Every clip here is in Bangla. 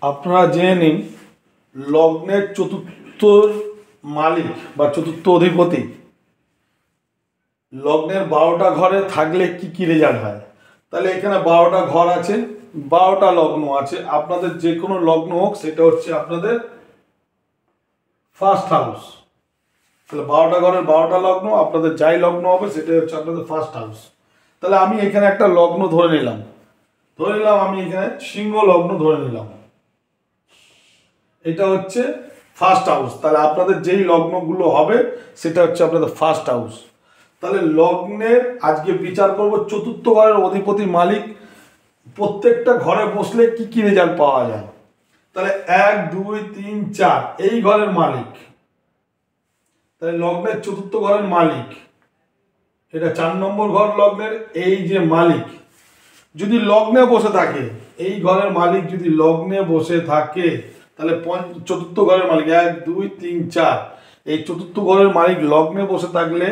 আপনারা জেনে নিন লগ্নের চতুর্থ মালিক বা চতুর্থ অধিপতি লগ্নের 12টা ঘরে থাকলে কি কি রেজাল্ট হয়। তাহলে এখানে 12টা ঘর আছে, 12টা লগ্ন আছে। আপনাদের যে কোনো লগ্ন হোক, সেটা হচ্ছে আপনাদের ফার্স্ট হাউস। তাহলে 12টা ঘরের 12টা লগ্ন, আপনাদের যাই লগ্ন হবে সেটা হচ্ছে আপনাদের ফার্স্ট হাউস। তাহলে আমি এখানে একটা লগ্ন ধরে নিলাম, আমি এখানে সিংহ লগ্ন ধরে নিলাম, এটা হচ্ছে ফার্স্ট হাউস। তাহলে আপনাদের যেই লগ্নগুলো হবে সেটা হচ্ছে আপনাদের ফার্স্ট হাউস। তাহলে লগ্নের আজকে বিচার করব চতুর্থ ঘরের অধিপতি মালিক প্রত্যেকটা ঘরে বসলে কি কি রেজাল্ট পাওয়া যায়। তাহলে 1 2 3 4 এই ঘরের মালিক, তাহলে লগ্নের চতুর্থ ঘরের মালিক, এটা 4 নম্বর ঘর লগ্নের। এই যে মালিক যদি লগ্নে বসে থাকে, এই ঘরের মালিক যদি লগ্নে বসে থাকে, তাহলে চতুর্থ ঘরের মালিক 1 2 3 4 এই চতুর্থ ঘরের মালিক লগ্নে বসে থাকলে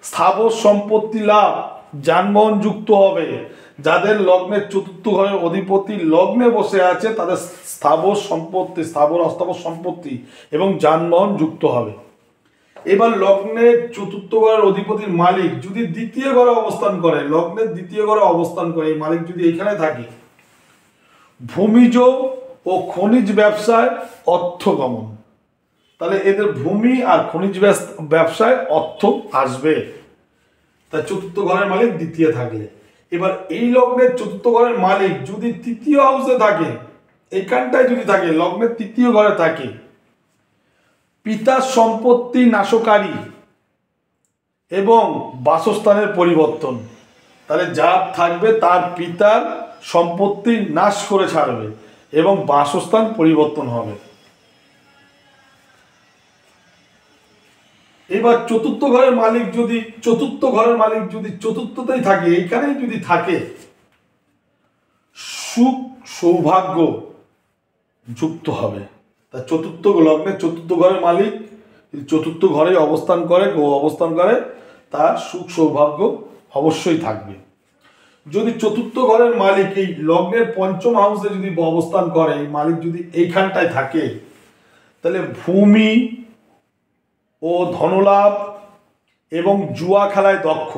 স্থাবর সম্পত্তি লাভ, যানবাহন যুক্ত হবে। যাদের লগ্নের চতুর্থ ঘরের অধিপতি লগ্নে বসে আছে তাদের স্থাবর সম্পত্তি, স্থাবর অস্থাবর সম্পত্তি এবং যানবাহন যুক্ত হবে। এবার লগ্নের চতুর্থ ঘরের অধিপতির মালিক যদি দ্বিতীয় ঘরে অবস্থান করে, লগ্নের দ্বিতীয় ঘরে অবস্থান করে এই মালিক যদি এখানে থাকে, ভূমিজ ও খনিজ ব্যবসায় অর্থগমন। তাহলে এদের ভূমি আর খনিজ ব্যবসায় অর্থ আসবে, তাই চতুর্থ ঘরের মালিক দ্বিতীয় থাকলে। এবার এই লগ্নের চতুর্থ ঘরের মালিক যদি তৃতীয় হাউসে থাকে, এইখানটায় যদি থাকে, লগ্নের তৃতীয় ঘরে থাকে, পিতার সম্পত্তি নাশকারী এবং বাসস্থানের পরিবর্তন। তাহলে যার থাকবে তার পিতার সম্পত্তি নাশ করে ছাড়বে এবং বাসস্থান পরিবর্তন হবে। এবার চতুর্থ ঘরের মালিক যদি চতুর্থতেই থাকে, এইখানেই যদি থাকে, সুখ সৌভাগ্য যুক্ত হবে। তা চতুর্থ লগ্নের চতুর্থ ঘরের মালিক চতুর্থ ঘরে অবস্থান করে, তার সুখ সৌভাগ্য অবশ্যই থাকবে। যদি চতুর্থ ঘরের মালিক এই লগ্নের পঞ্চম হাউসে যদি অবস্থান করে, এই মালিক যদি এইখানটায় থাকে, তাহলে ভূমি ও ধনলাভ এবং জুয়া খেলায় দক্ষ।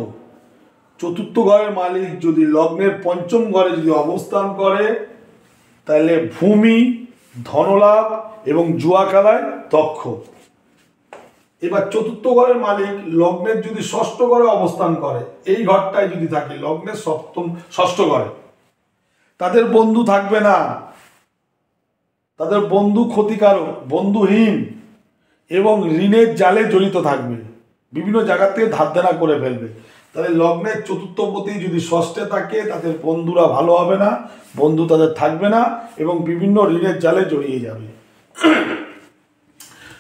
চতুর্থ ঘরের মালিক যদি লগ্নের পঞ্চম ঘরে যদি অবস্থান করে, তাহলে ভূমি, ধনলাভ এবং জুয়া খেলায় দক্ষ। এবার চতুর্থ ঘরের মালিক লগ্নের যদি ষষ্ঠ ঘরে অবস্থান করে, এই ঘরটায় যদি থাকে, লগ্নের ষষ্ঠ ঘরে, তাদের বন্ধু থাকবে না, তাদের বন্ধু ক্ষতিকারক, বন্ধুহীন এবং ঋণের জালে জড়িত থাকবে, বিভিন্ন জায়গা থেকে ধার দেনা করে ফেলবে। তাহলে লগ্নের চতুর্থপতি যদি ষষ্ঠে থাকে, তাদের বন্ধুরা ভালো হবে না, বন্ধু তাদের থাকবে না এবং বিভিন্ন ঋণের জালে জড়িয়ে যাবে।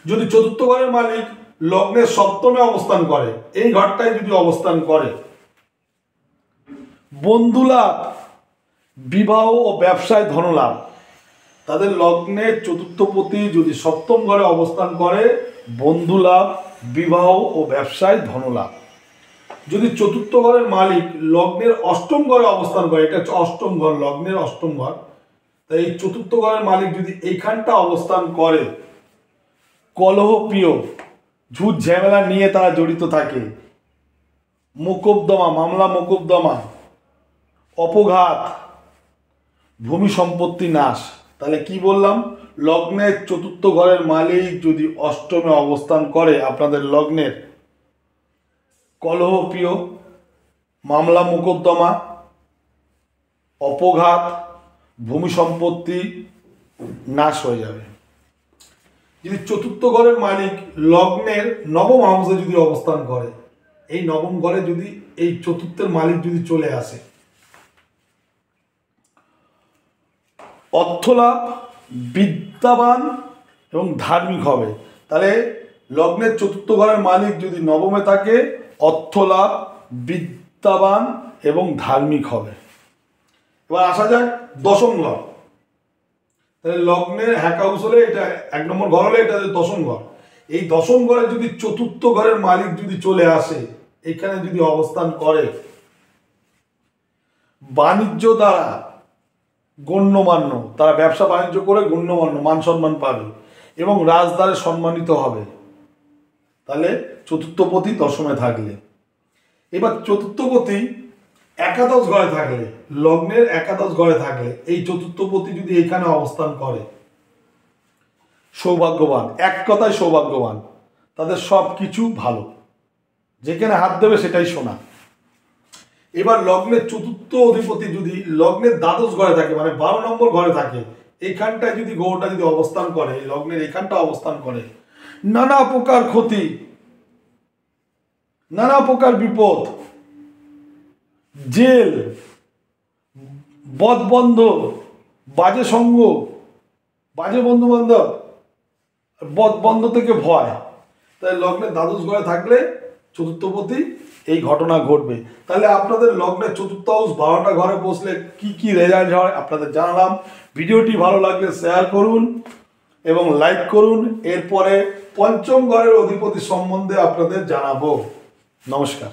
যদি চতুর্থ ঘরের মালিক লগ্নের সপ্তমে অবস্থান করে, এই ঘরটায় যদি অবস্থান করে, বন্ধুলাভ, বিবাহ ও ব্যবসায় ধনলাভ। তাদের লগ্নের চতুর্থপতি যদি সপ্তম ঘরে অবস্থান করে, বন্ধুলাভ, বিবাহ ও ব্যবসায় ধনলাভ। যদি চতুর্থ ঘরের মালিক লগ্নের অষ্টম ঘরে অবস্থান করে, এটা হচ্ছে অষ্টম ঘর, লগ্নের অষ্টম ঘর, তাই এই চতুর্থ ঘরের মালিক যদি এইখানটা অবস্থান করে, কলহ প্রিয়, ঝুট ঝামেলা নিয়ে তারা জড়িত থাকে, মোকদ্দমা, মামলা মোকদ্দমা, অপঘাত, ভূমি সম্পত্তি নাশ। তাহলে কি বললাম, লগ্নের চতুর্থ ঘরের মালিক যদি অষ্টমে অবস্থান করে, আপনাদের লগ্নের কলহ প্রিয়, মামলা মোকদ্দমা, অপঘাত, ভূমি সম্পত্তি নাশ হয়ে যাবে। যদি চতুর্থ ঘরের মালিক লগ্নের নবম হাউসে যদি অবস্থান করে, এই নবম ঘরে যদি এই চতুর্থের মালিক যদি চলে আসে, অর্থলাভ, বিদ্যাবান এবং ধার্মিক হবে। তাহলে লগ্নের চতুর্থ ঘরের মালিক যদি নবমে থাকে, অর্থলাভ, বিদ্যাবান এবং ধার্মিক হবে। এবার আসা যাক দশম ঘর। তাহলে লগ্নের হ্যাক হাউস হলে, এটা 1 নম্বর ঘর হলে, এটা দশম ঘর। এই দশম ঘরে যদি চতুর্থ ঘরের মালিক যদি চলে আসে, এখানে যদি অবস্থান করে, বাণিজ্য দ্বারা গণ্যমান্য, তারা ব্যবসা বাণিজ্য করে গণ্যমান্য মান সম্মান পাবে এবং রাজদ্বারে সম্মানিত হবে। তাহলে চতুর্থপতি দশমে থাকলে, এবার চতুর্থপতি একাদশ ঘরে থাকলে, লগ্নের একাদশ ঘরে থাকলে এই চতুর্থপতি যদি এখানে অবস্থান করে, সৌভাগ্যবান, এক কথায় সৌভাগ্যবান, তাদের সব কিছু ভালো, যেখানে হাত দেবে সেটাই সোনা। এবার লগ্নের চতুর্থ অধিপতি যদি লগ্নের দ্বাদশ ঘরে থাকে, মানে 12 নম্বর ঘরে থাকে, এইখানটায় যদি গ্রহটা যদি অবস্থান করে, লগ্নের এখানটা অবস্থান করে, নানা প্রকার ক্ষতি, নানা প্রকার বিপদ, জেল, বদবন্ধ, বাজে সঙ্গ, বাজে বন্ধু বান্ধব, বদবন্ধ থেকে ভয়, তাই লগ্নের দ্বাদশ ঘরে থাকলে চতুর্থপতি এই ঘটনা ঘটবে। তাহলে আপনাদের লগ্নের চতুর্থ হাউস 12টা ঘরে বসলে কি কি রেজাল্ট হয় আপনাদের জানালাম। ভিডিওটি ভালো লাগলে শেয়ার করুন এবং লাইক করুন। এরপরে পঞ্চম ঘরের অধিপতি সম্বন্ধে আপনাদের জানাবো। নমস্কার।